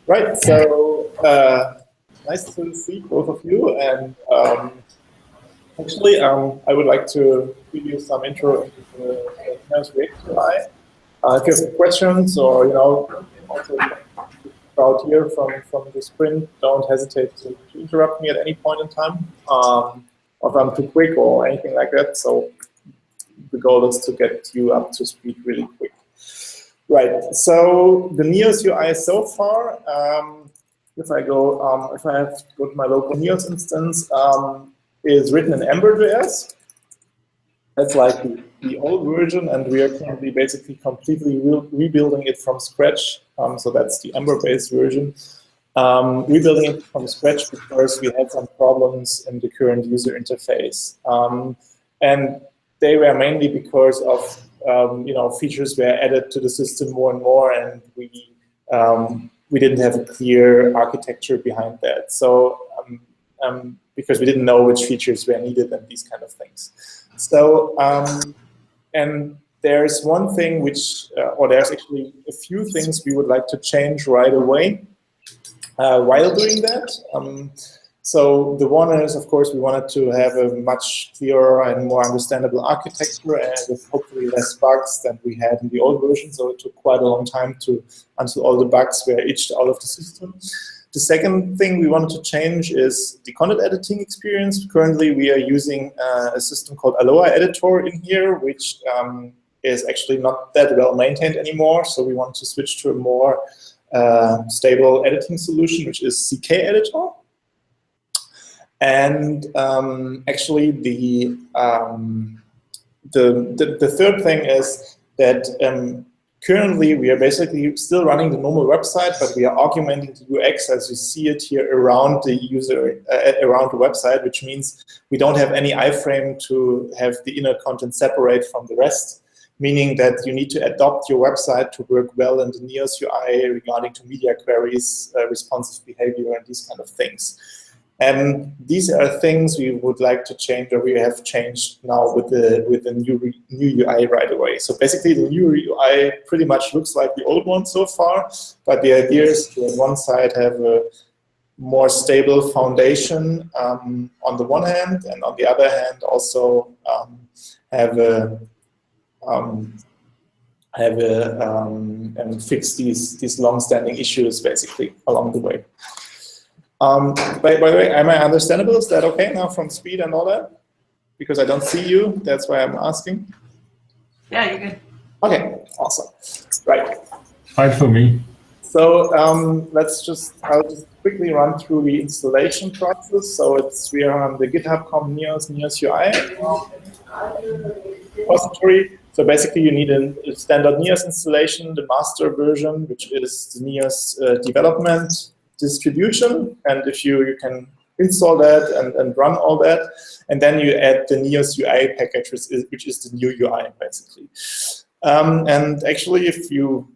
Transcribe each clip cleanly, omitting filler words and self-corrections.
Right, so nice to see both of you, and actually I would like to give you some intro into the Neos React UI. If you have questions or also crowd here from the sprint, don't hesitate to interrupt me at any point in time, or if I'm too quick or anything like that. So the goal is to get you up to speed really quick. Right, so the Neos UI so far, if I have to go to my local Neos instance, is written in Ember.js. That's like the old version, and we are currently basically completely rebuilding it from scratch. So that's the Ember-based version. Rebuilding it from scratch because we had some problems in the current user interface. And they were mainly because of features were added to the system more and more, and we didn't have a clear architecture behind that. So because we didn't know which features were needed and these kind of things. So and there's one thing which, or there's actually a few things we would like to change right away while doing that. So the one is, of course, we wanted to have a much clearer and more understandable architecture, and with hopefully less bugs than we had in the old version. So it took quite a long time until all the bugs were itched out of the system. The second thing we wanted to change is the content editing experience. Currently, we are using a system called Aloha Editor in here, which is actually not that well maintained anymore. So we want to switch to a more stable editing solution, which is CK Editor. And actually, the third thing is that currently we are basically still running the normal website, but we are augmenting the UX as you see it here around the user, around the website, which means we don't have any iframe to have the inner content separate from the rest, meaning that you need to adopt your website to work well in the Neos UI regarding to media queries, responsive behavior, and these kind of things. And these are things we would like to change, or we have changed now with the new UI right away. So basically, the new UI pretty much looks like the old one so far, but the idea is to, on one side, have a more stable foundation on the one hand, and on the other hand, also and fix these long-standing issues basically along the way. By the way, am I understandable? Is that okay now from speed and all that? Because I don't see you, that's why I'm asking. Yeah, you're good. Okay, awesome. Right. Fine for me. So I'll just quickly run through the installation process. So we are on the GitHub.com Neos UI repository. So basically, you need a standard Neos installation, the master version, which is the Neos development distribution, and if you can install that and run all that, and then you add the Neos UI package, which is the new UI basically. And actually, if you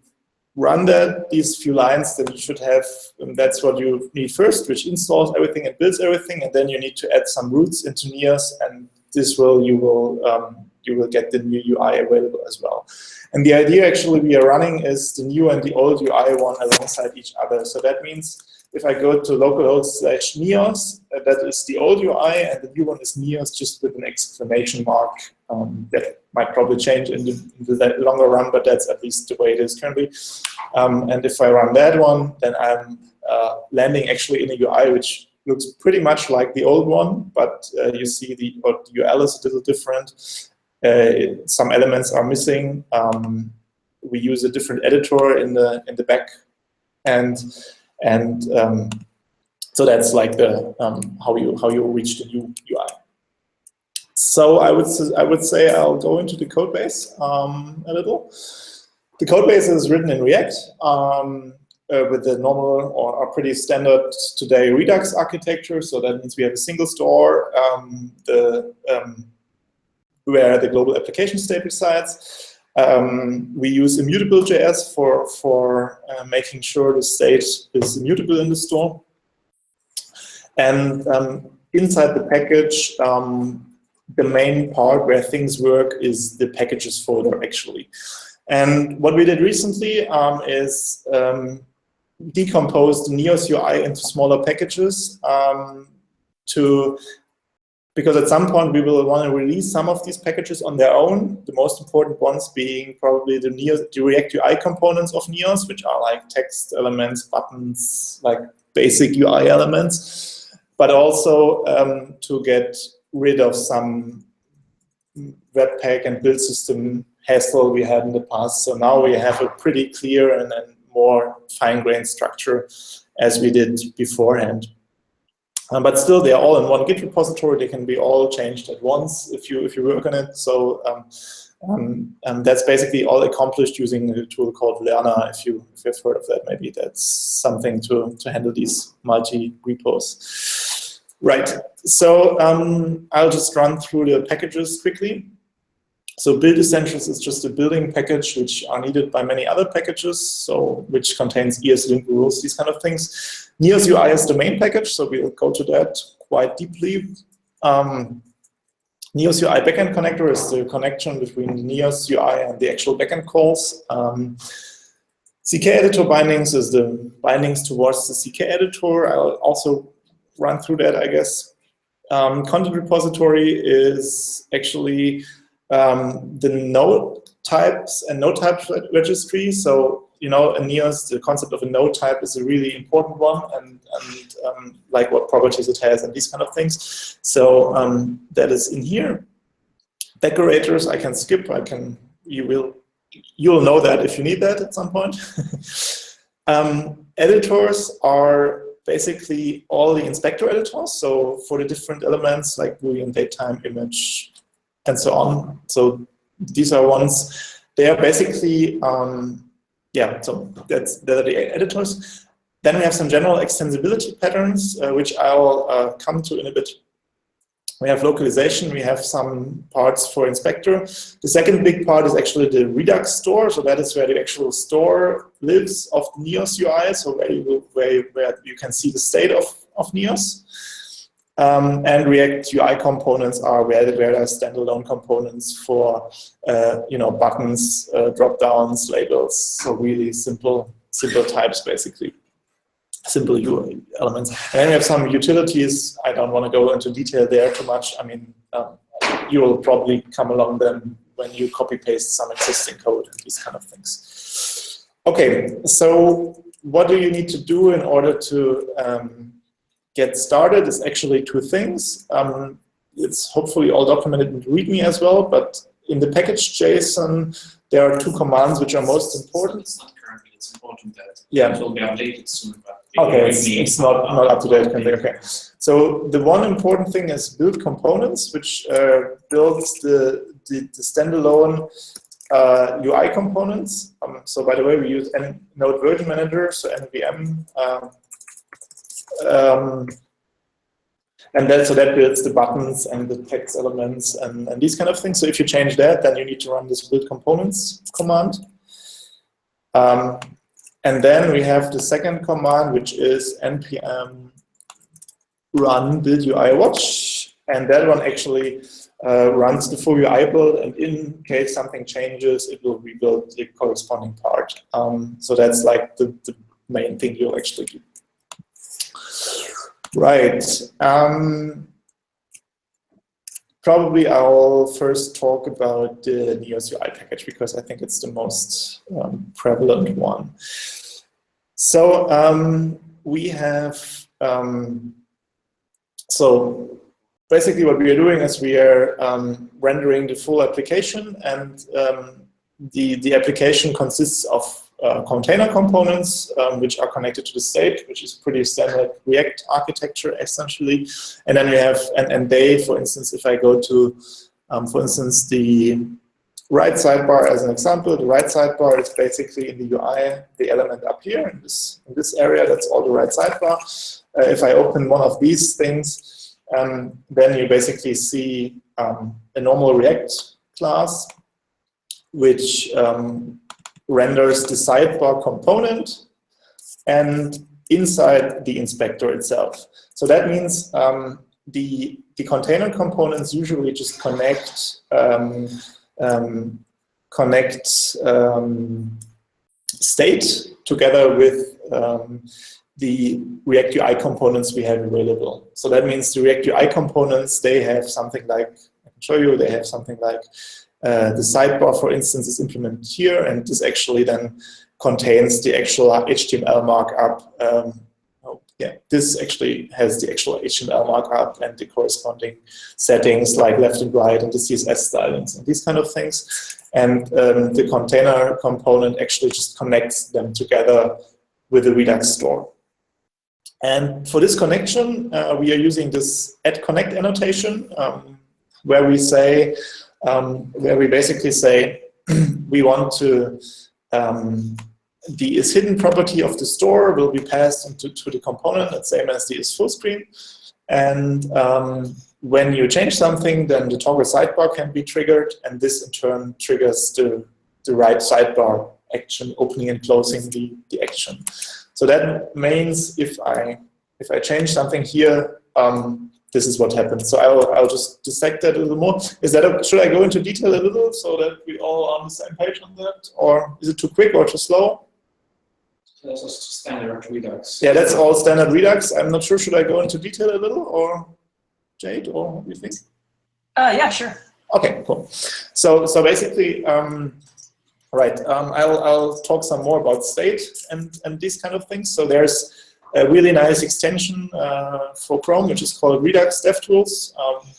run these few lines, then you should have, that's what you need first, which installs everything and builds everything, and then you need to add some routes into Neos, and this you will get the new UI available as well. And the idea actually we are running is the new and the old UI one alongside each other. So that means if I go to localhost/Neos, that is the old UI, and the new one is Neos just with an exclamation mark. That might probably change in the longer run, but that's at least the way it is currently. And if I run that one, then I'm landing actually in a UI which looks pretty much like the old one, but you see the UL is a little different. Some elements are missing. We use a different editor in the back, and so that's like the how you reach the new UI. So I would say I'll go into the code base a little. The code base is written in React with the normal or pretty standard today Redux architecture. So that means we have a single store where the global application state resides. We use immutable.js for making sure the state is immutable in the store. And inside the package, the main part where things work is the packages folder, actually. And what we did recently is decompose the Neos UI into smaller packages because at some point we will want to release some of these packages on their own, the most important ones being probably the React UI components of Neos, which are like text elements, buttons, like basic UI elements, but also to get rid of some Webpack and build system hassle we had in the past. So now we have a pretty clear and more fine-grained structure as we did beforehand. But still, they are all in one Git repository. They can be all changed at once if you work on it. So that's basically all accomplished using a tool called Lerner. If you've heard of that, maybe that's something to handle these multi-repos. Right. So I'll just run through the packages quickly. So build essentials is just a building package which are needed by many other packages, so which contains ESLint rules, these kind of things. Neos UI is the main package, so we'll go to that quite deeply. Neos UI backend connector is the connection between the Neos UI and the actual backend calls. CK editor bindings is the bindings towards the CK editor. I'll also run through that, I guess. Content repository is actually the node types and node type registry. So, you know, in Neos, the concept of a node type is a really important one, and like what properties it has and these kind of things. So that is in here. Decorators, I can skip. You'll know that if you need that at some point. Editors are basically all the inspector editors. So for the different elements like Boolean, datetime, image, and so on. So these are ones, they are basically, yeah, so that are the editors. Then we have some general extensibility patterns, which I'll come to in a bit. We have localization, we have some parts for inspector. The second big part is actually the Redux store, so that is where the actual store lives of Neos UI, so where you can see the state of Neos. And React UI components are where there are standalone components for you know, buttons, drop downs, labels. So really simple types basically, simple UI elements. And then we have some utilities. I don't want to go into detail there too much. I mean, you will probably come along them when you copy paste some existing code and these kind of things. Okay, so what do you need to do in order to get started is actually two things. It's hopefully all documented in README as well, but in the package JSON, there are two commands which are most important. It's not currently, it's important that yeah. it will be updated soon. But okay, it's not up to date. Okay. So the one important thing is build components, which builds the standalone UI components. So by the way, we use Node Version Manager, so NVM. And then so that builds the buttons and the text elements and these kind of things. So if you change that, then you need to run this build components command. And then we have the second command, which is npm run build UI watch, and that one actually runs the full UI build, and in case something changes, it will rebuild the corresponding part. So that's like the main thing you'll actually do. Right. Probably I'll first talk about the Neos UI package because I think it's the most prevalent one. So we have, so basically what we are doing is we are rendering the full application, and the application consists of container components which are connected to the state, which is pretty standard React architecture essentially. And then we have, and they, for instance, if I go to, for instance, the right sidebar as an example, the right sidebar is basically in the UI, the element up here in this area, that's all the right sidebar. If I open one of these things, then you basically see a normal React class, which renders the sidebar component and inside the inspector itself. So that means the container components usually just connect state together with the React UI components we have available. So that means the React UI components, they have something like, I can show you, they have something like the sidebar, for instance, is implemented here, and this actually then contains the actual HTML markup. This actually has the actual HTML markup and the corresponding settings like left and right and the CSS stylings and these kind of things. And the container component actually just connects them together with the Redux store. And for this connection, we are using this @connect annotation, where we say, where we basically say we want to the isHidden property of the store will be passed to the component, the same as the isFullScreen. And when you change something, then the toggle sidebar can be triggered, and this in turn triggers the right sidebar action, opening and closing the action. So that means if I change something here, this is what happens. So I'll just dissect that a little more. Is that should I go into detail a little so that we all are on the same page on that, or is it too quick or too slow? That's also standard Redux. Yeah, that's all standard Redux. I'm not sure. Should I go into detail a little, or Jade, or what do you think? Yeah, sure. Okay, cool. So basically, right. I'll talk some more about state and these kind of things. So there's a really nice extension for Chrome, which is called Redux DevTools.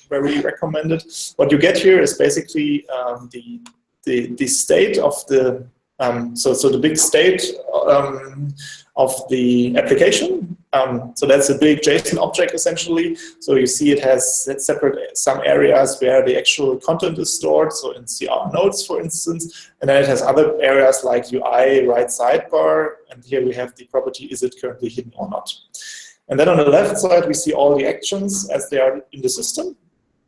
Very recommended. What you get here is basically the state of the so the big state of the application. So that's a big JSON object essentially. So you see it has separate some areas where the actual content is stored. So in CR nodes, for instance, and then it has other areas like UI, right sidebar, and here we have the property: is it currently hidden or not? And then on the left side we see all the actions as they are in the system.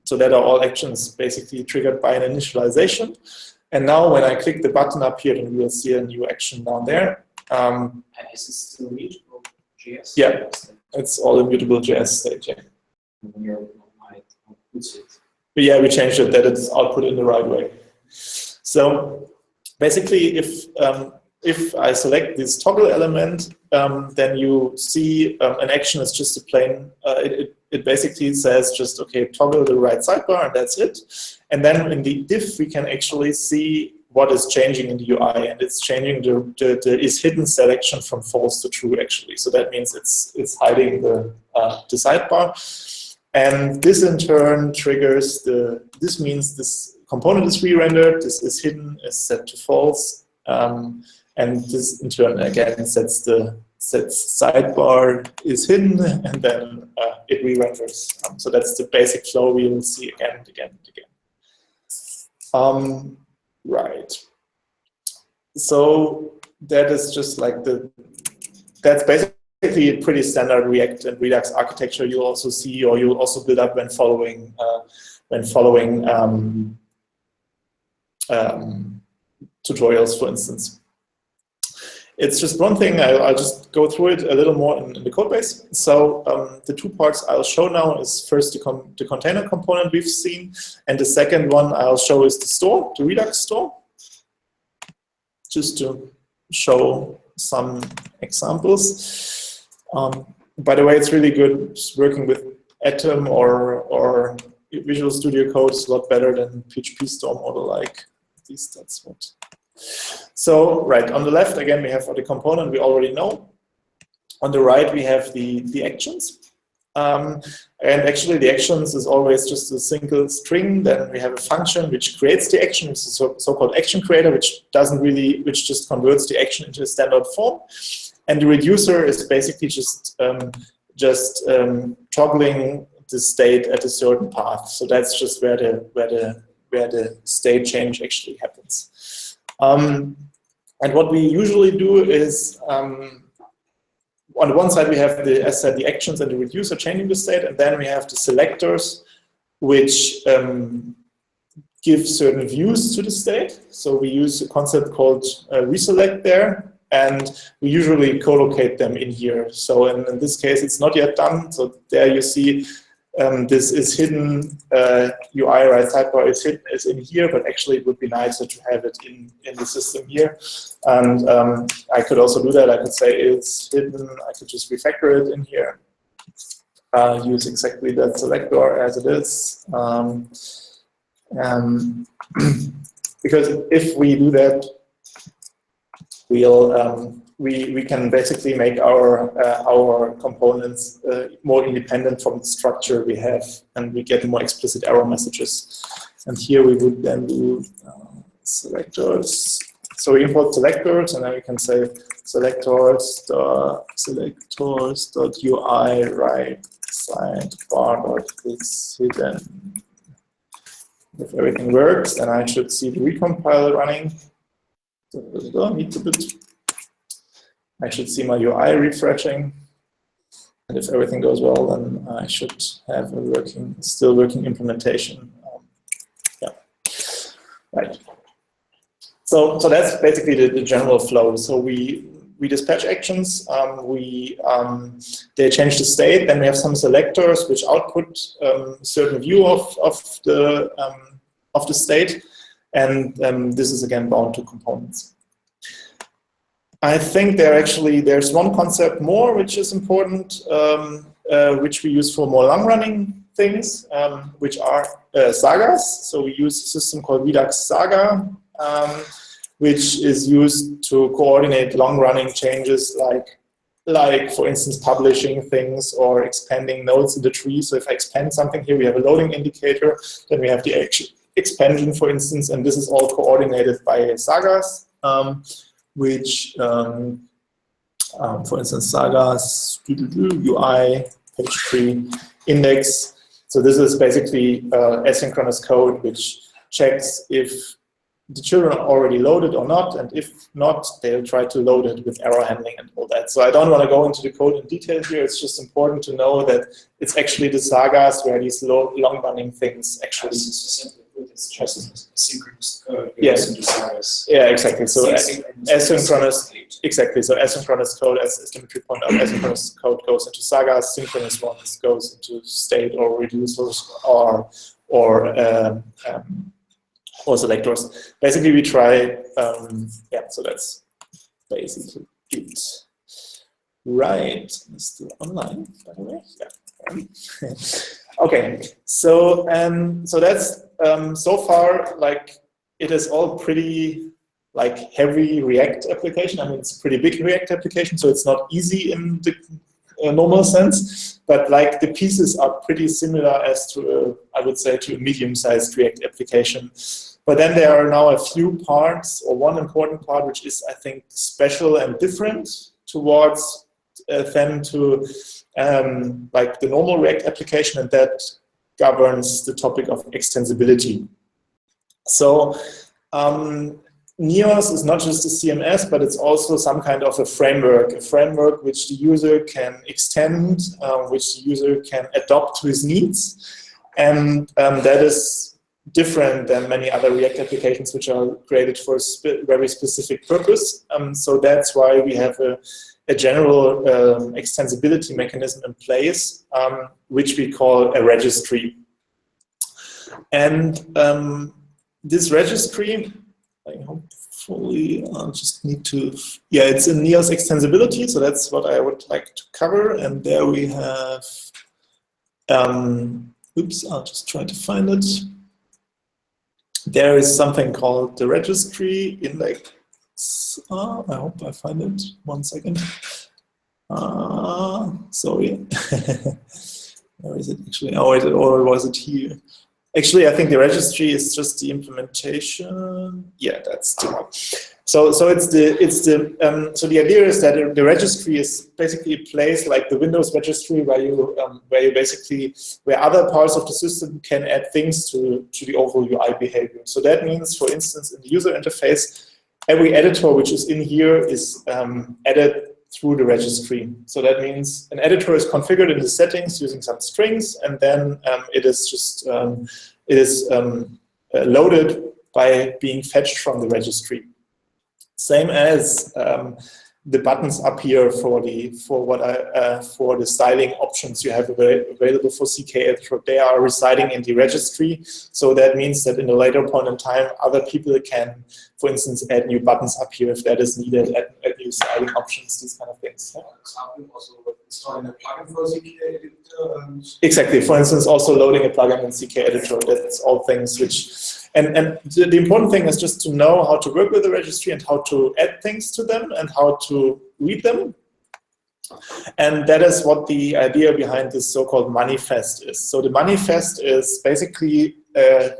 So that are all actions basically triggered by an initialization. And now when I click the button up here, then we will see a new action down there. And is it still mutable JS? Yeah, it's all immutable JS state, yeah. But yeah, we changed it that it's output in the right way. So basically, if I select this toggle element, then you see an action is just a plain, it basically says just, okay, toggle the right sidebar, and that's it. And then in the diff, we can actually see what is changing in the UI, and it's changing the isHidden selection from false to true, actually. So that means it's hiding the sidebar. And this in turn triggers this means this component is re-rendered, this isHidden is set to false, and this in turn again sets sidebar isHidden, and then it re-renders. So that's the basic flow we will see again and again and again. Right. So that is just like that's basically a pretty standard React and Redux architecture you'll also see, or you'll also build up when following tutorials, for instance. It's just one thing, I'll just go through it a little more in the code base. So the two parts I'll show now is first the container component we've seen, and the second one I'll show is the store, the Redux store, just to show some examples. By the way, it's really good working with Atom or Visual Studio Code. It's a lot better than PHP Storm or the like. At least that's what. So, right, on the left, again, we have the component we already know. On the right, we have the actions. And actually, the actions is always just a single string. Then we have a function which creates the action, which is a so-called action creator, which just converts the action into a standard form. And the reducer is basically just toggling the state at a certain path. So that's just where the state change actually happens. And what we usually do is, on the one side we have as said, the actions and the reducer changing the state, and then we have the selectors which give certain views to the state. So we use a concept called reselect there, and we usually co-locate them in here. So in this case, it's not yet done. So there you see this is hidden, UI right sidebar is hidden, is in here, but actually it would be nicer to have it in the system here. And I could also do that. I could say it's hidden. I could just refactor it in here. Use exactly that selector as it is. Because if we do that, we'll we can basically make our components more independent from the structure we have, and we get more explicit error messages. And here we would then do selectors. So we import selectors, and then we can say selectors.ui right sidebar is hidden. If everything works, then I should see the recompile running. I should see my UI refreshing, and if everything goes well, then I should have a still working implementation. Yeah, right. So that's basically the general flow. So we dispatch actions. They change the state. Then we have some selectors which output a certain view of the state, and this is again bound to components. I think there's one concept more which is important, which we use for more long-running things, which are sagas. So we use a system called Redux Saga, which is used to coordinate long-running changes like for instance publishing things or expanding nodes in the tree. So if I expand something here, we have a loading indicator, then we have the expansion, for instance, and this is all coordinated by sagas. Which, for instance, sagas, UI, page tree, index. So this is basically asynchronous code which checks if the children are already loaded or not, and if not, they'll try to load it with error handling and all that. So I don't want to go into the code in detail here. It's just important to know that it's actually the sagas where these long-running things actually. It's just asynchronous code. Yes. Yeah, exactly. So asynchronous, exactly. So asynchronous code, as Dimitri pointed out, asynchronous code goes into sagas. Synchronous ones goes into state or reducers or selectors. Basically, we try. Yeah. So that's basically it. Right. It's still online, by the way. Yeah. Okay, so that's so far like it is all pretty like heavy React application. I mean, it's a pretty big React application, so it's not easy in the normal sense. But like the pieces are pretty similar as to I would say to a medium-sized React application. But then there are now a few parts, or one important part, which is I think special and different towards them to. Like the normal React application, and that governs the topic of extensibility. So Neos is not just a CMS, but it's also some kind of a framework which the user can extend, which the user can adopt to his needs. And that is different than many other React applications which are created for a very specific purpose. So that's why we have a general extensibility mechanism in place, which we call a registry. And this registry, I hopefully I'll just need to, yeah, it's in Neos Extensibility, so that's what I would like to cover. And there we have, oops, I'll just try to find it. There is something called the registry index. I hope I find it. 1 second. Sorry. Where is it actually? Oh, or was it here? Actually, I think the registry is just the implementation. Yeah, that's the one. So the idea is that the registry is basically a place like the Windows registry where other parts of the system can add things to the overall UI behavior. So that means, for instance, in the user interface, every editor which is in here is added through the registry. So that means an editor is configured in the settings using some strings, and then it is just loaded by being fetched from the registry. Same as the buttons up here for the styling options you have available for CK editor, they are residing in the registry. So that means that in a later point in time, other people can, for instance, add new buttons up here if that is needed, add new styling options, these kind of things. For example, also installing a plugin for CK editor. Exactly. For instance, also loading a plugin in CK editor. That's all things which. And the important thing is just to know how to work with the registry and how to add things to them and how to read them. And that is what the idea behind this so-called manifest is. So the manifest is basically a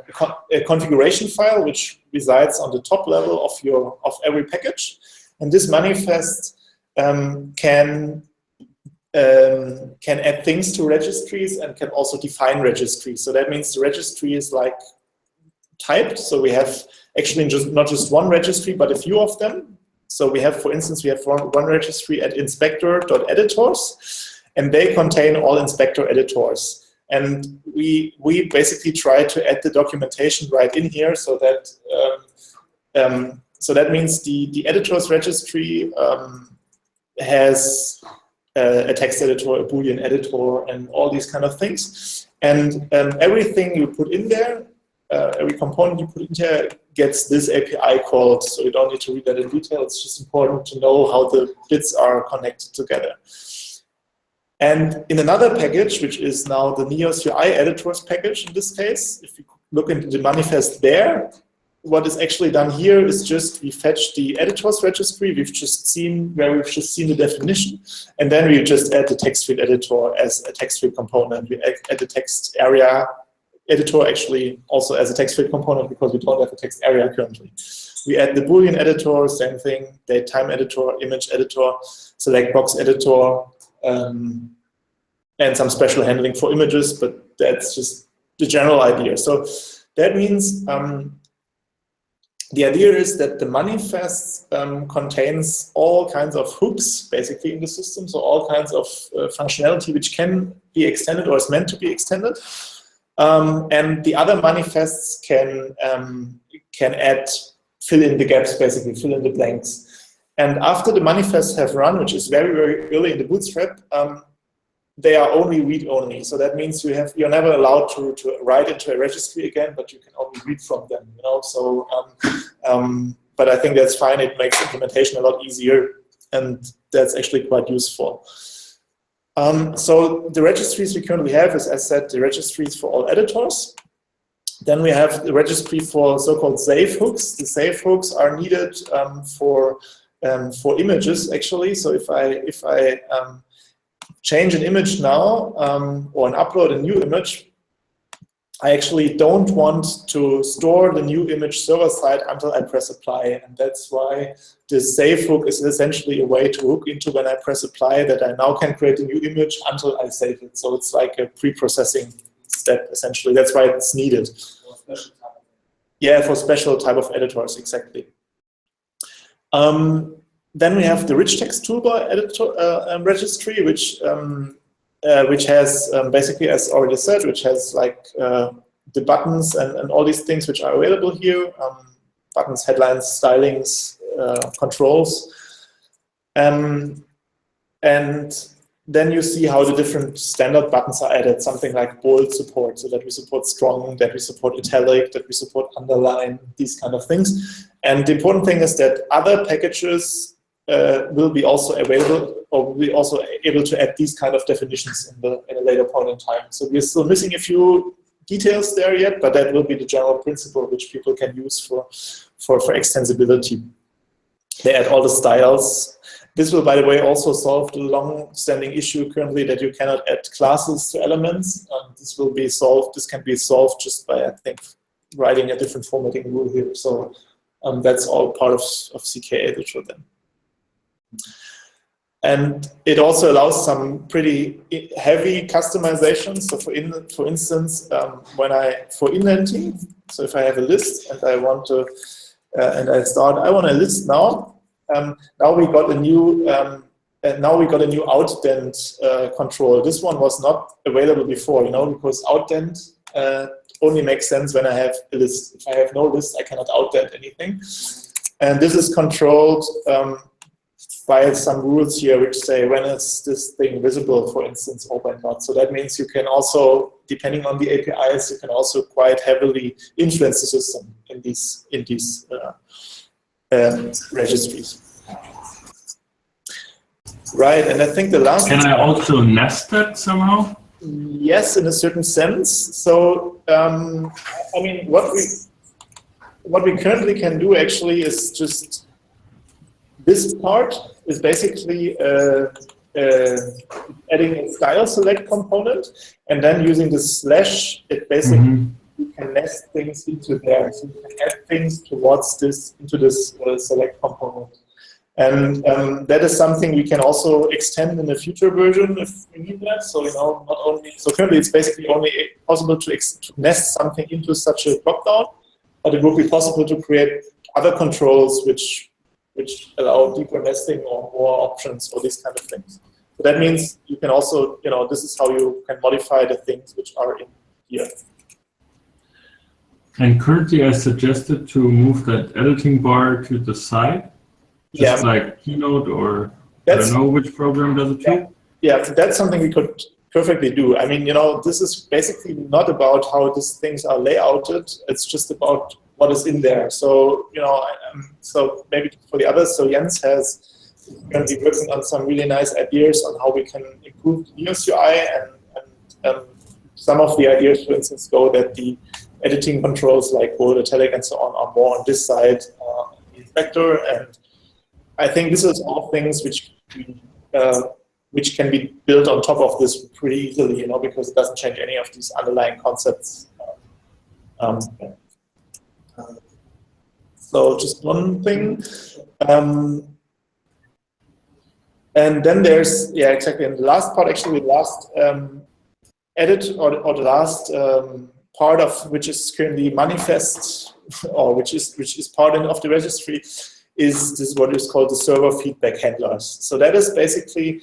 configuration file which resides on the top level of every package. And this manifest can add things to registries and can also define registries. So that means the registry is like typed. So we have actually not just one registry, but a few of them. So we have, for instance, we have one registry at inspector.editors, and they contain all inspector editors. And we basically try to add the documentation right in here, so that so that means the editors registry has a text editor, a Boolean editor, and all these kind of things. And everything you put in there, every component you put in there gets this API called, so you don't need to read that in detail. It's just important to know how the bits are connected together. And in another package, which is now the Neos UI editors package in this case, if you look into the manifest there, what is actually done here is just we fetch the editors registry we've just seen the definition, and then we just add the text field editor as a text field component. We add the text area editor actually also as a text field component because we don't have a text area currently. We add the Boolean editor, same thing, date time editor, image editor, select box editor, and some special handling for images, but that's just the general idea. So that means the idea is that the manifest contains all kinds of hooks basically in the system, so all kinds of functionality which can be extended or is meant to be extended. And the other manifests can fill in the gaps, basically, fill in the blanks. And after the manifests have run, which is very, very early in the bootstrap, they are only read-only. So that means you're never allowed to write into a registry again, but you can only read from them. You know? So, but I think that's fine. It makes implementation a lot easier, and that's actually quite useful. So the registries we currently have is, as said, the registries for all editors. Then we have the registry for so-called save hooks. The save hooks are needed for images actually. So if I change an image now or upload a new image, I actually don't want to store the new image server side until I press apply, and that's why the save hook is essentially a way to hook into when I press apply that I now can create a new image until I save it. So it's like a pre-processing step essentially. That's why it's needed. Yeah, for special type of editors, exactly. Then we have the rich text toolbar editor registry, which has basically, as already said, which has like the buttons and all these things which are available here, buttons, headlines, stylings, controls. And then you see how the different standard buttons are added, something like bold support, so that we support strong, that we support italic, that we support underline, these kind of things. And the important thing is that other packages will be also available, or will be also able to add these kind of definitions in a later point in time. So we're still missing a few details there yet, but that will be the general principle which people can use for extensibility. They add all the styles. This will, by the way, also solve the long-standing issue currently that you cannot add classes to elements. This will be solved. This can be solved just by, I think, writing a different formatting rule here. So that's all part of CK editor then. And it also allows some pretty heavy customization. So for instance, for indenting, so if I have a list and I want to, I want a list now. Now we got a new outdent control. This one was not available before, because outdent only makes sense when I have a list. If I have no list, I cannot outdent anything. And this is controlled by some rules here which say when is this thing visible, for instance, or when not. So that means you can also, depending on the APIs, you can also quite heavily influence the system in these registries. Right, and I think the last. Can I also nest that somehow? Yes, in a certain sense. So I mean, what we currently can do actually is just this part is basically adding a style select component, and then using the slash, it basically you can nest things into there. So you can add things towards this into this select component. And that is something we can also extend in a future version if we need that. So not only currently it's basically only possible to nest something into such a dropdown, but it would be possible to create other controls which allow deeper nesting or more options or these kind of things. So that means you can also this is how you can modify the things which are in here. And currently, I suggested to move that editing bar to the side. Just like Keynote or I don't know which program does it too. Yeah, that's something we could perfectly do. I mean, this is basically not about how these things are layouted. It's just about what is in there. So, so maybe for the others, so Jens has currently working on some really nice ideas on how we can improve the Neos UI, and some of the ideas, for instance, go that the editing controls like bold, italic, and so on are more on this side, the inspector, and I think this is all things which can be built on top of this pretty easily, because it doesn't change any of these underlying concepts. So just one thing, and then there's exactly. And the last part, actually, the last edit or the last part of which is currently manifest or which is part of the registry. This is what is called the server feedback handlers. So that is basically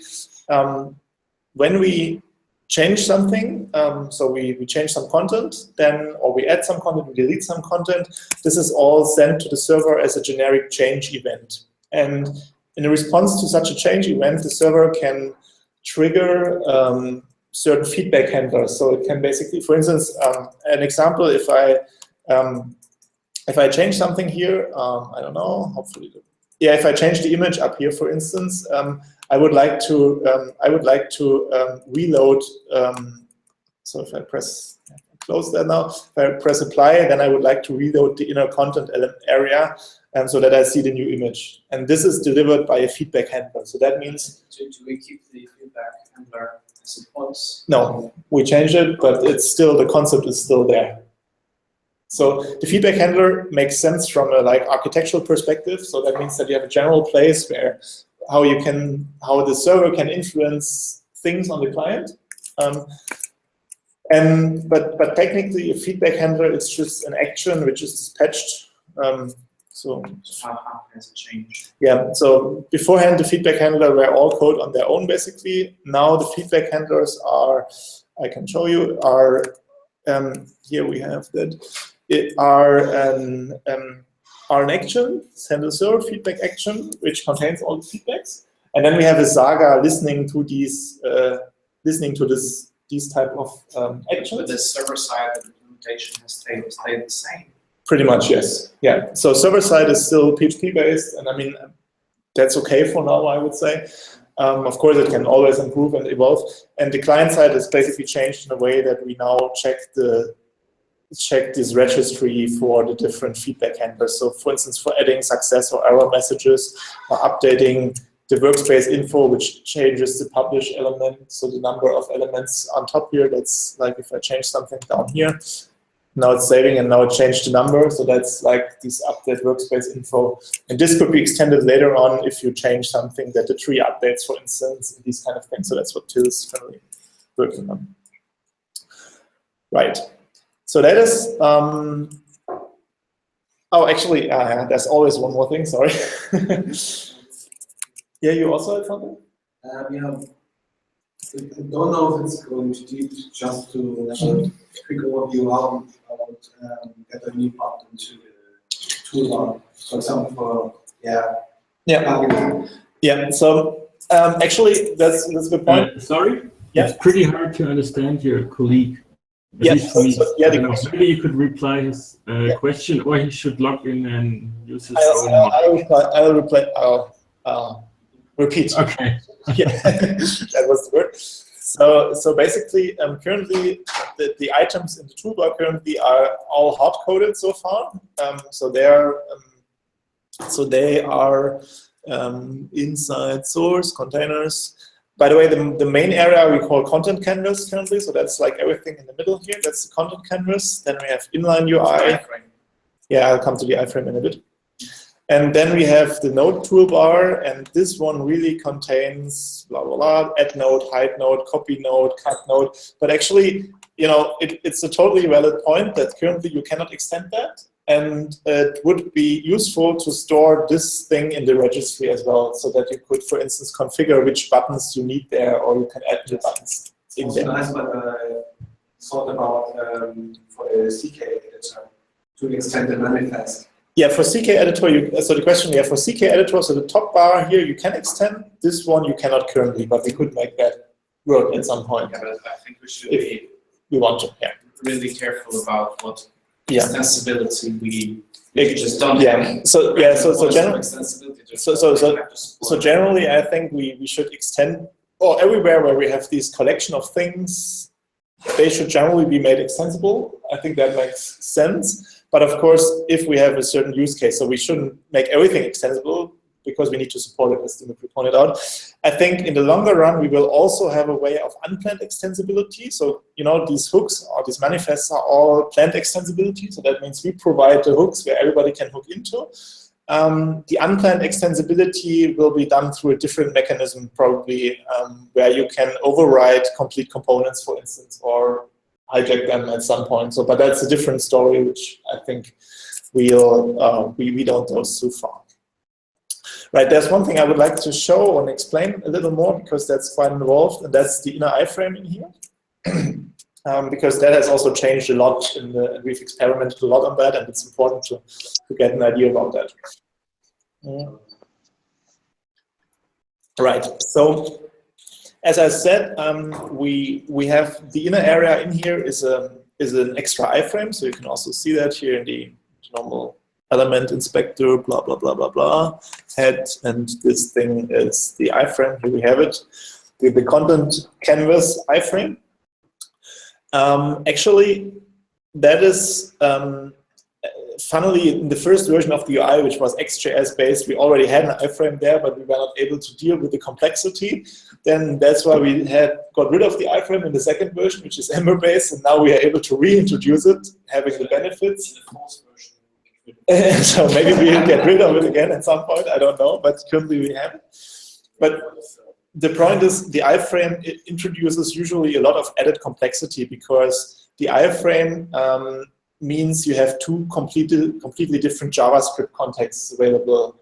when we change something, so we change some content, or we add some content, we delete some content, this is all sent to the server as a generic change event. And in response to such a change event, the server can trigger certain feedback handlers. So it can basically, for instance, an example, if I change something here, I don't know, hopefully, if I change the image up here, for instance, I would like to reload. So if I close that now, if I press apply, then I would like to reload the inner content area, so that I see the new image. And this is delivered by a feedback handler. So that means. Do we keep the feedback handler as it was? No, we changed it, but it's still, the concept is still there. So the feedback handler makes sense from a architectural perspective. So that means that you have a general place where how the server can influence things on the client. But technically, a feedback handler is just an action which is dispatched. So how has it changed? Yeah. So beforehand, the feedback handler were all code on their own, basically. Now the feedback handlers are, I can show you, are here we have that. Are an action, send a server feedback action, which contains all the feedbacks, and then we have a Saga listening to these type of actions. But the server side of the implementation has stayed the same. Pretty much, yes. Yeah. So server side is still PHP based, and I mean that's okay for now, I would say. Of course, it can always improve and evolve. And the client side is basically changed in a way that we now check this registry for the different feedback handlers. So for instance, for adding success or error messages, or updating the workspace info, which changes the publish element. So the number of elements on top here, that's like if I change something down here, now it's saving and now it changed the number. So that's like this update workspace info. And this could be extended later on if you change something that the tree updates, for instance, and these kind of things. So that's what Till is currently working on. Right. So that is, oh, actually, there's always one more thing, sorry. Yeah, you also had something? I don't know if it's going to deep, just to quick overview how I would get a new button to the toolbar. For example, for, Yeah. So actually, that's a good point. Sorry, yeah. It's pretty hard to understand your colleague. At yeah. least for me. Yeah. Maybe you could reply his question, or he should log in and use his own. I'll reply. I'll repeat. Okay. Yeah, that was the word. So basically, currently the items in the toolbar currently are all hard coded so far. So they are inside source containers. By the way, the main area we call content canvas currently. So that's like everything in the middle here. That's the content canvas. Then we have inline UI. Yeah, I'll come to the iframe in a bit. And then we have the node toolbar, and this one really contains blah, blah, blah, add node, hide node, copy node, cut node. But actually, it's a totally valid point that currently you cannot extend that. And it would be useful to store this thing in the registry as well, so that you could, for instance, configure which buttons you need there, or you can add new buttons in there. Nice, but I thought about for the CK editor to extend the manifest. Yeah, for CK editor, so the question, for CK editor, so the top bar here you can extend. This one you cannot currently, but we could make that work at some point. Yeah, but I think we should be we want to. Yeah. Really careful about what Yeah. extensibility we just don't. Yeah. So generally, so generally, I think we should extend, or everywhere where we have this collection of things, they should generally be made extensible. I think that makes sense. But of course, if we have a certain use case, so we shouldn't make everything extensible because we need to support it, as Dimitri pointed out. I think in the longer run, we will also have a way of unplanned extensibility. So, these hooks or these manifests are all planned extensibility. So that means we provide the hooks where everybody can hook into. The unplanned extensibility will be done through a different mechanism, probably, where you can override complete components, for instance, or hijack them at some point. So, but that's a different story, which I think we don't go so far. Right, there's one thing I would like to show and explain a little more, because that's quite involved, and that's the inner iframe in here. Because that has also changed a lot, we've experimented a lot on that, and it's important to get an idea about that. Right, so as I said, we have the inner area in here is an extra iframe, so you can also see that here in the normal element inspector, blah, blah, blah, blah, blah, head, and this thing is the iframe. Here we have it, the content canvas iframe. Actually, that is, funnily, in the first version of the UI, which was XJS based, we already had an iframe there, but we were not able to deal with the complexity. Then that's why we got rid of the iframe in the second version, which is Ember based, and now we are able to reintroduce it, having the benefits. So maybe we'll get rid of it again at some point, I don't know, but currently we have it. But the point is, the iframe introduces usually a lot of added complexity, because the iframe means you have two completely different JavaScript contexts available.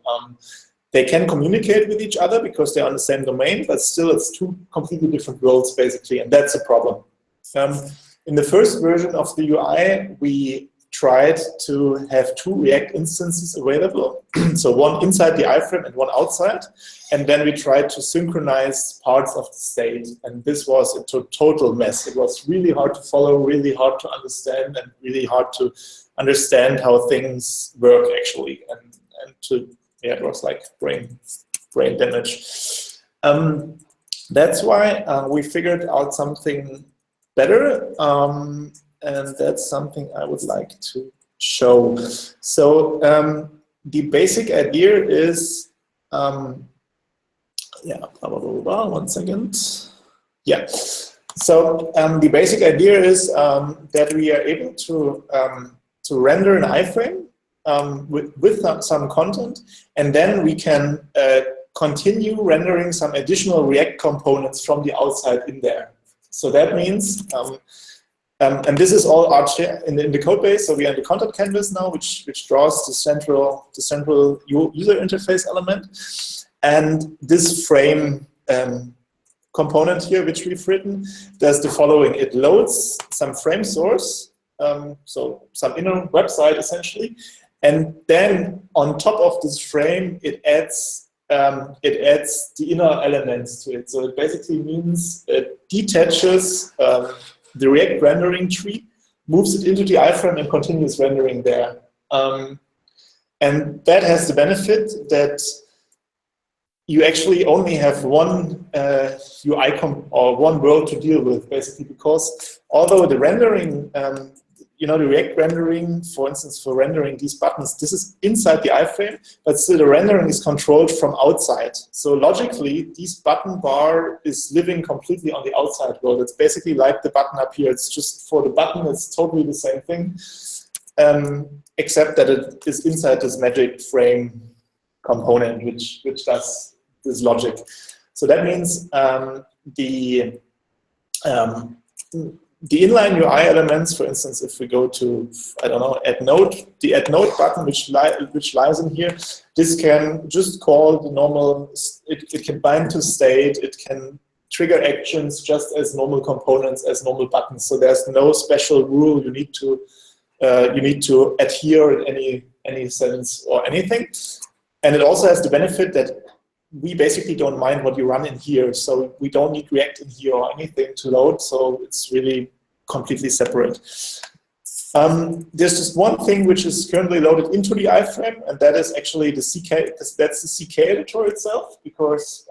They can communicate with each other because they're on the same domain, but still it's two completely different worlds, basically, and that's a problem. In the first version of the UI, we tried to have two React instances available. So one inside the iframe and one outside. And then we tried to synchronize parts of the state. And this was a total mess. It was really hard to follow, really hard to understand, and really hard to understand how things work, actually. It was like brain damage. That's why we figured out something better. And that's something I would like to show. So the basic idea is, one second. Yeah. So the basic idea is that we are able to render an iframe with some content, and then we can continue rendering some additional React components from the outside in there. So that means. And this is all in the code base. So we are in the content canvas now, which draws the central user interface element, and this frame component here, which we've written, does the following: it loads some frame source, so some inner website essentially, and then on top of this frame, it adds it adds the inner elements to it. So it basically means it detaches the React rendering tree, moves it into the iframe, and continues rendering there. And that has the benefit that you actually only have one UI or one world to deal with, basically, because although the rendering, you know, the React rendering, for instance, for rendering these buttons, this is inside the iframe, but still the rendering is controlled from outside. So logically, this button bar is living completely on the outside world. It's basically like the button up here. It's just for the button, it's totally the same thing, except that it is inside this magic frame component, which does this logic. So that means the inline UI elements, for instance, if we go to, I don't know, add node, the add node button, which lies in here, this can just call the normal, it can bind to state, it can trigger actions just as normal components, as normal buttons. So there's no special rule you need to adhere in any sense or anything. And it also has the benefit that we basically don't mind what you run in here, so we don't need React in here or anything to load, so it's really completely separate. There's just one thing which is currently loaded into the iframe, and that is actually the CK, that's the CK editor itself, because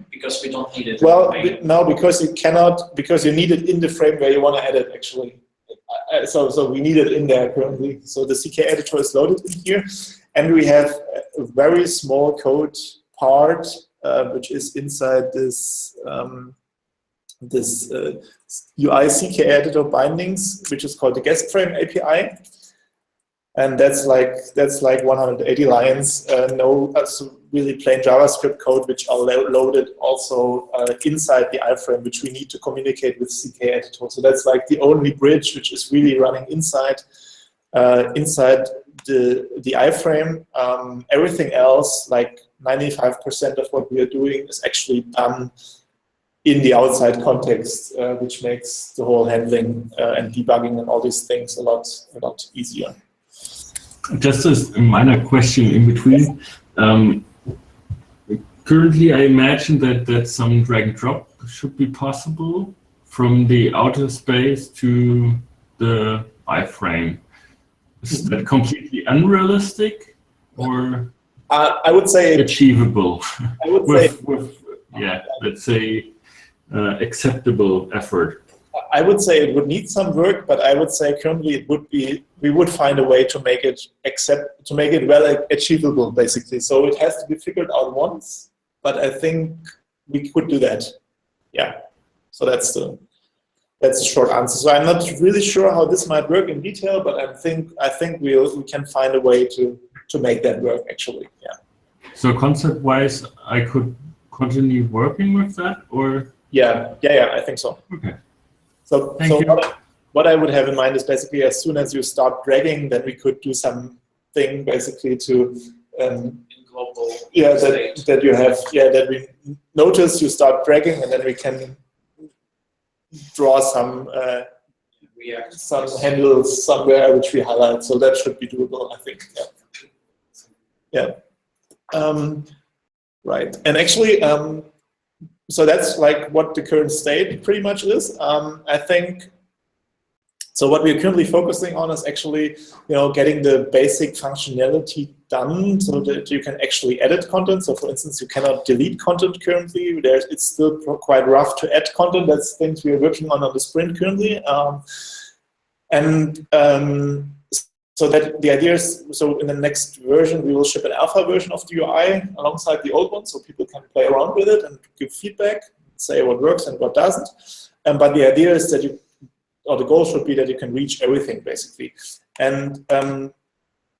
because we don't need it. Well, no, because you cannot, because you need it in the frame where you want to edit, actually. So we need it in there currently. So the CK editor is loaded in here, and we have a very small code part which is inside this UI CK editor bindings, which is called the guest frame API, and that's like 180 lines. Really plain JavaScript code, which are loaded also inside the iframe, which we need to communicate with CK editor. So that's like the only bridge which is really running inside the iframe. Everything else, like 95% of what we are doing, is actually done in the outside context, which makes the whole handling and debugging and all these things a lot easier. Just a minor question in between. Currently, I imagine that some drag and drop should be possible from the outer space to the iframe. Is that completely unrealistic, or I would say achievable? I would with yeah, let's say acceptable effort. I would say it would need some work, but I would say currently it would be, we would find a way to make it well achievable, basically. So it has to be figured out once, but I think we could do that. Yeah. So that's the short answer. So I'm not really sure how this might work in detail, but I think we can find a way to make that work, actually. Yeah. So concept-wise, I could continue working with that, or? Yeah, I think so. Okay. So what I would have in mind is basically as soon as you start dragging, then we could do something basically to global that you have that we notice you start dragging, and then we can draw some handles somewhere which we highlight. So that should be doable, I think. Yeah. Right. And actually, so that's like what the current state pretty much is. I think, so what we're currently focusing on is actually, getting the basic functionality done so that you can actually edit content. So for instance, you cannot delete content currently. It's still quite rough to add content. That's things we are working on the sprint currently. So that the idea is, so in the next version, we will ship an alpha version of the UI alongside the old one, so people can play around with it and give feedback, say what works and what doesn't. But the idea is that the goal should be that you can reach everything, basically. And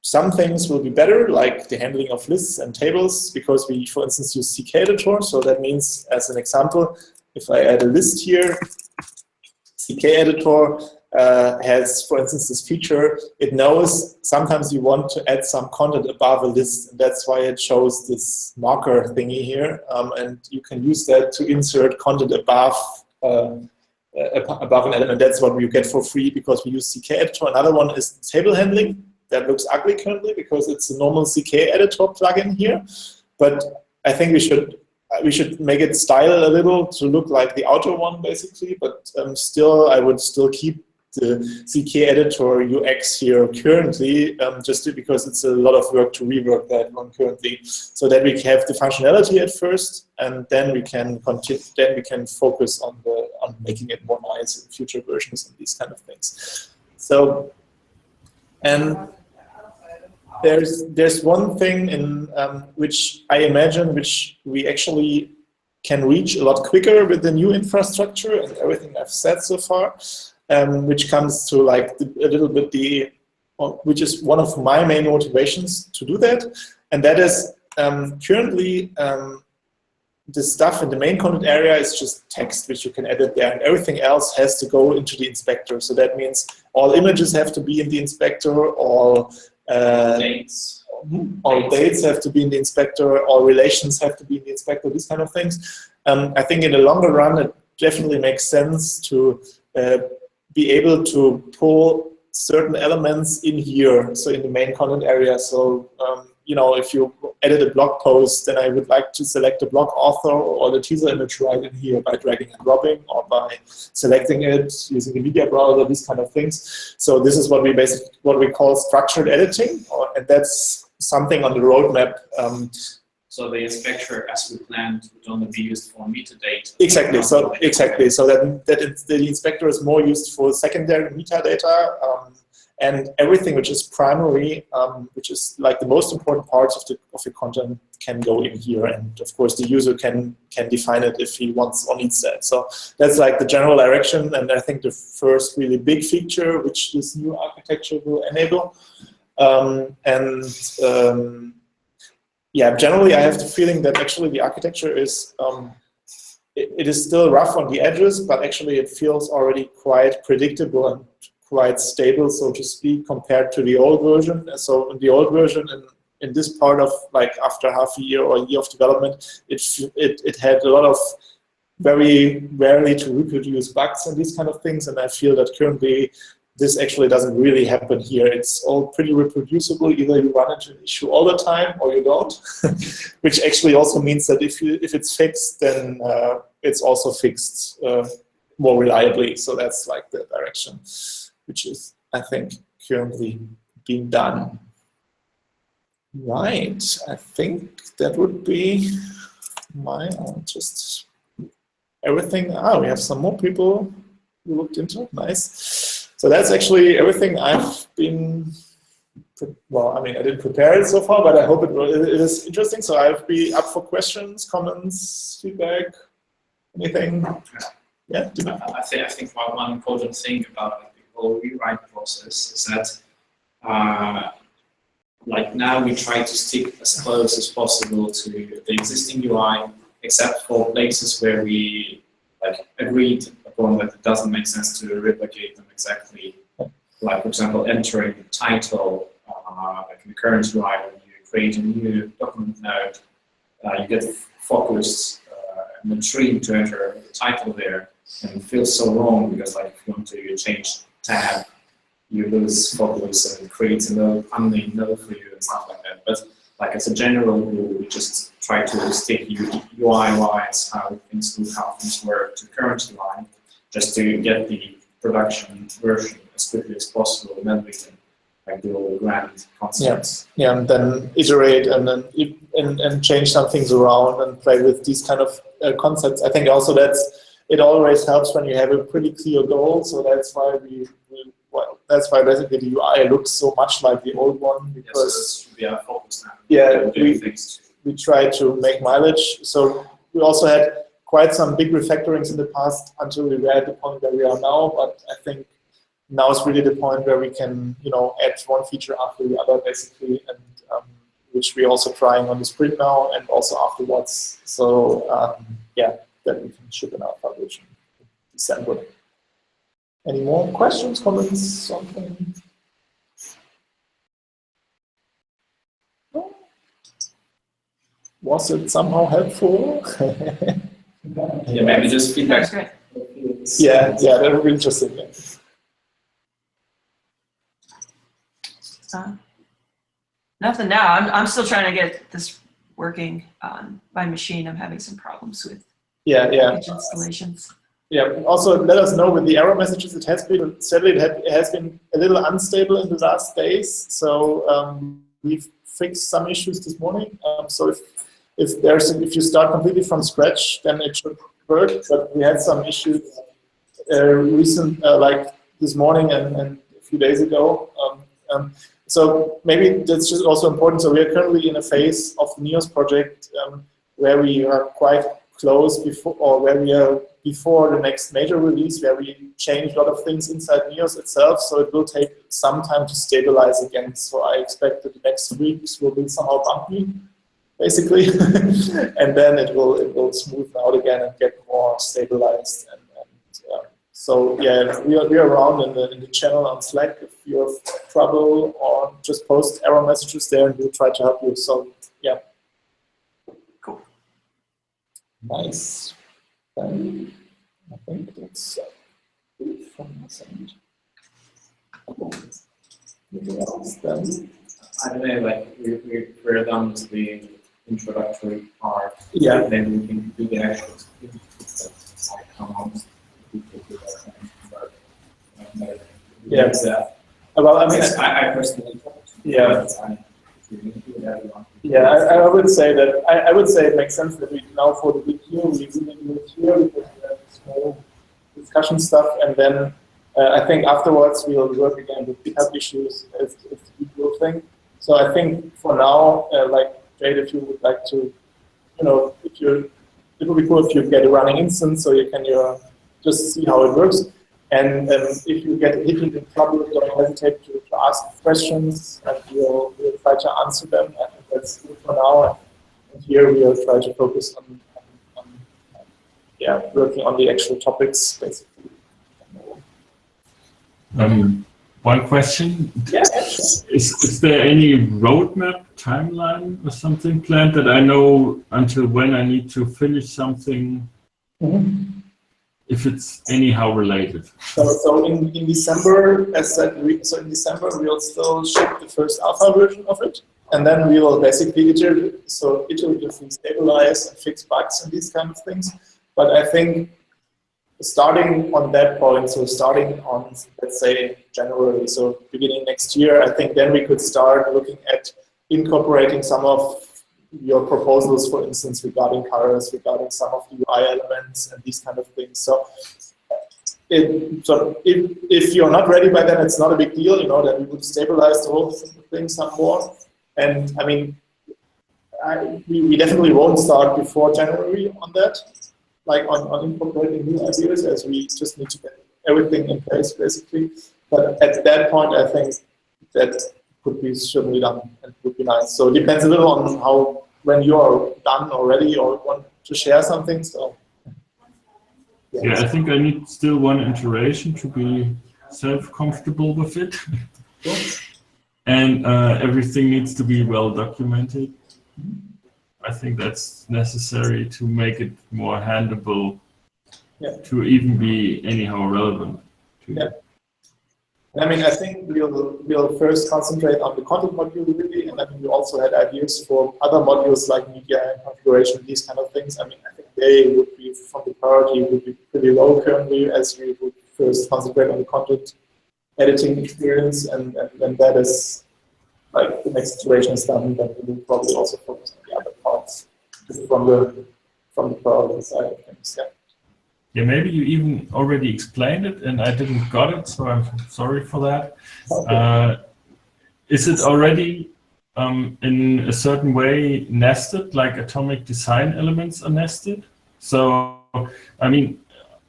some things will be better, like the handling of lists and tables, because we, for instance, use CK editor. So that means, as an example, if I add a list here, CK editor has, for instance, this feature. It knows sometimes you want to add some content above a list, and that's why it shows this marker thingy here. And you can use that to insert content above an element. That's what you get for free because we use CK editor. Another one is table handling. that looks ugly currently because it's a normal CK editor plugin here. But I think we should make it style a little to look like the outer one basically. But still, I would still keep the CK editor UX here currently, just because it's a lot of work to rework that one currently, so that we have the functionality at first, and then we can continue. Then we can focus on making it more nice in future versions and these kind of things. So, and there's one thing in which I imagine which we actually can reach a lot quicker with the new infrastructure and everything I've said so far. Which comes to like a little bit which is one of my main motivations to do that, and that is currently the stuff in the main content area is just text which you can edit there, and everything else has to go into the inspector. So that means all images have to be in the inspector, all dates have to be in the inspector, all relations have to be in the inspector, these kind of things. I think in the longer run it definitely makes sense to be able to pull certain elements in here, so in the main content area. So, you know, if you edit a blog post, then I would like to select the blog author or the teaser image right in here by dragging and dropping, or by selecting it using the media browser, these kind of things. So this is what we call structured editing, and that's something on the roadmap. So the inspector, as we planned, would only be used for metadata. Exactly. So that the inspector is more used for secondary metadata, and everything which is primary, which is like the most important parts of the content, can go in here. And of course, the user can define it if he wants or needs that. So that's like the general direction. And I think the first really big feature which this new architecture will enable. Yeah, generally I have the feeling that actually the architecture is, it is still rough on the edges, but actually it feels already quite predictable and quite stable, so to speak, compared to the old version. And so in the old version, in this part of like after half a year or a year of development, it had a lot of very rarely to reproduce bugs and these kind of things. And I feel that currently this actually doesn't really happen here. It's all pretty reproducible. Either you run into an issue all the time or you don't, which actually also means that if it's fixed, then it's also fixed more reliably. So that's like the direction, which is, I think, currently being done. Right, I think that would be just everything. We have some more people who looked into it. Nice. So that's actually everything I've been, well, I mean, I didn't prepare it so far, but I hope it is interesting. So I'll be up for questions, comments, feedback, anything. Yeah. I think one important thing about the whole rewrite process is that like now we try to stick as close as possible to the existing UI, except for places where we like agreed upon that it doesn't make sense to replicate them exactly. Like, for example, entering the title, like in the current UI, when you create a new document node, you get focused in the tree to enter the title there, and it feels so wrong because, like, if you want to change tab, you lose focus and it creates a node, unnamed node for you and stuff like that. But like as a general rule, we just try to stick UI-wise how things work to current UI, just to get the production version as quickly as possible, and then we can like do all the grand concepts. Yeah, and then iterate and then and change some things around and play with these kind of concepts. I think also it always helps when you have a pretty clear goal. So that's why that's why basically the UI looks so much like the old one, because we are focused now. Yeah, we try to make mileage. So we also had quite some big refactorings in the past until we were at the point where we are now. But I think now is really the point where we can, add one feature after the other, basically, and which we're also trying on the sprint now and also afterwards. So yeah, that we can ship in alpha version in December. Any more questions, comments, something? No? Was it somehow helpful? Yeah, maybe just feedback. Yeah, that would be interesting. Yeah. Nothing now. I'm still trying to get this working on my machine. I'm having some problems with package installations. Yeah. Also, let us know with the error messages. It has been sadly it has been a little unstable in the last days. So we've fixed some issues this morning. So if you start completely from scratch, then it should work. But we had some issues like this morning and a few days ago. So maybe that's just also important. So we are currently in a phase of the Neos project where we are quite close before, or where we are before the next major release, where we change a lot of things inside Neos itself. So it will take some time to stabilize again. So I expect that the next weeks will be somehow bumpy, basically, and then it will smooth out again and get more stabilized. So yeah, we are around in the channel on Slack if you have trouble, or just post error messages there and we'll try to help you. So yeah. Cool. Nice. Then I think that's it from my side. Anything else then? I don't know, like we're done with the introductory part. Yeah. Then we can do the actual Yeah. Well, I mean, I personally. Yeah. Yeah, I would say that I would say it makes sense that we now for the week here we really do it here because we have small discussion stuff, and then I think afterwards we will work again with GitHub issues as the usual thing. So I think for now, like Jade, if you would like to, it would be cool if you get a running instance so you can just see how it works. And if you get hit in trouble, don't hesitate to ask questions, and we'll try to answer them. I think that's good for now. And here we'll try to focus on working on the actual topics, basically. One question. Yeah, sure. Is there any roadmap timeline or something planned that I know until when I need to finish something? Mm-hmm. If it's anyhow related. So in December, as said, in December we'll still ship the first alpha version of it, and then we will basically iteratively stabilize and fix bugs and these kind of things. But I think starting on that point, so starting on, let's say, January, so beginning next year, I think then we could start looking at incorporating some of your proposals, for instance, regarding colors, regarding some of the UI elements and these kind of things. So if you're not ready by then, it's not a big deal, then we would stabilize the whole thing some more. And I mean, we definitely won't start before January on that, like on incorporating new ideas, as we just need to get everything in place, basically. But at that point, I think that should be done and would be nice. So it depends a little on when you are done already or want to share something. So yeah, I think I need still one iteration to be self-comfortable with it. Cool. And everything needs to be well documented. I think that's necessary to make it more handleable, to even be anyhow relevant. I mean, I think we'll first concentrate on the content module really, and then we also had ideas for other modules like media and configuration, these kind of things. I mean, I think they would be, from the priority, would be pretty low currently, as we would first concentrate on the content editing experience, and when that is, like, the next iteration is done, then we will probably also focus on the other parts from the priority side of things. Yeah, maybe you even already explained it and I didn't got it, so I'm sorry for that. Okay. Is it already in a certain way nested, like atomic design elements are nested? So, I mean,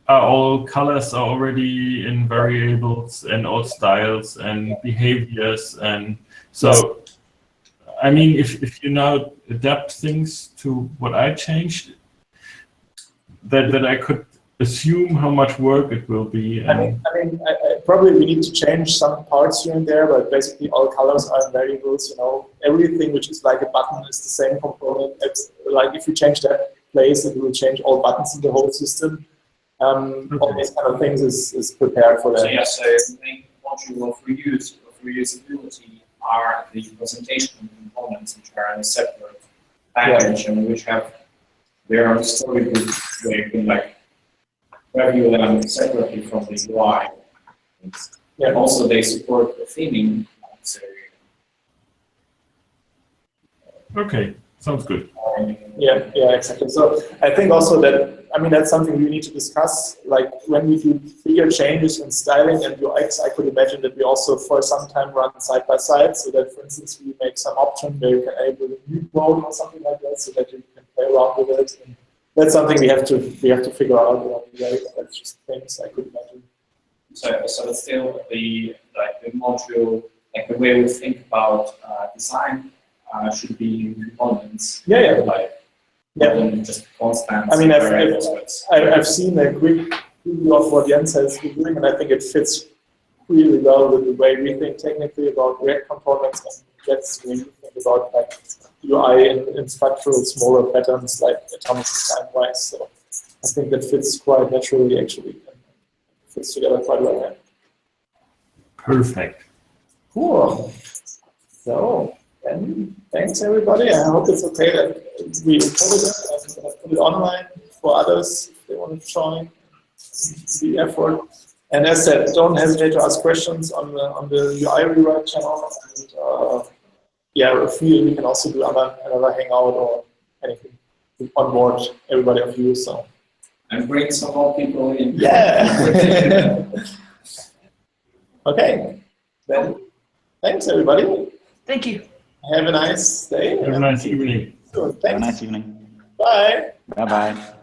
are all colors are already in variables and all styles and behaviors, and so, I mean, if you now adapt things to what I changed, that I could assume how much work it will be. I mean, probably we need to change some parts here and there, but basically all colors are variables. Everything which is like a button is the same component. It's like if you change that place, it will change all buttons in the whole system. Okay. All these kind of things is prepared for that. So yeah, so the main module of reusability are the presentation components which are in a separate package and which have their own storybook where you can like review them separately from the UI. And also they support the theming. So, Okay, sounds good. Yeah, exactly. So I think also that, I mean, that's something we need to discuss. Like when we do bigger changes in styling and UX, I could imagine that we also for some time run side by side, so that, for instance, we make some option where you can enable a new mode or something like that, so that you can play around with it. And that's something we have to figure out along the way. That's just things I could imagine. So it's still the module, like the way we think about design should be components. Just constant. I mean, I've seen a quick preview of what Jens has been doing, and I think it fits really well with the way we think technically about React components, and that's when we think about like UI in structural smaller patterns like atomic design-wise. So I think that fits quite naturally, actually, and fits together quite well. Perfect. Cool. So then, thanks everybody. I hope it's okay that we recorded it and put it online for others if they want to join the effort. And as said, don't hesitate to ask questions on the UI rewrite channel. And if we can also do another hangout or anything to onboard everybody of you. So. And bring some more people in. Yeah. Okay. Then, thanks everybody. Thank you. Have a nice day. Have a nice evening. Thanks. Have a nice evening. Bye. Bye-bye.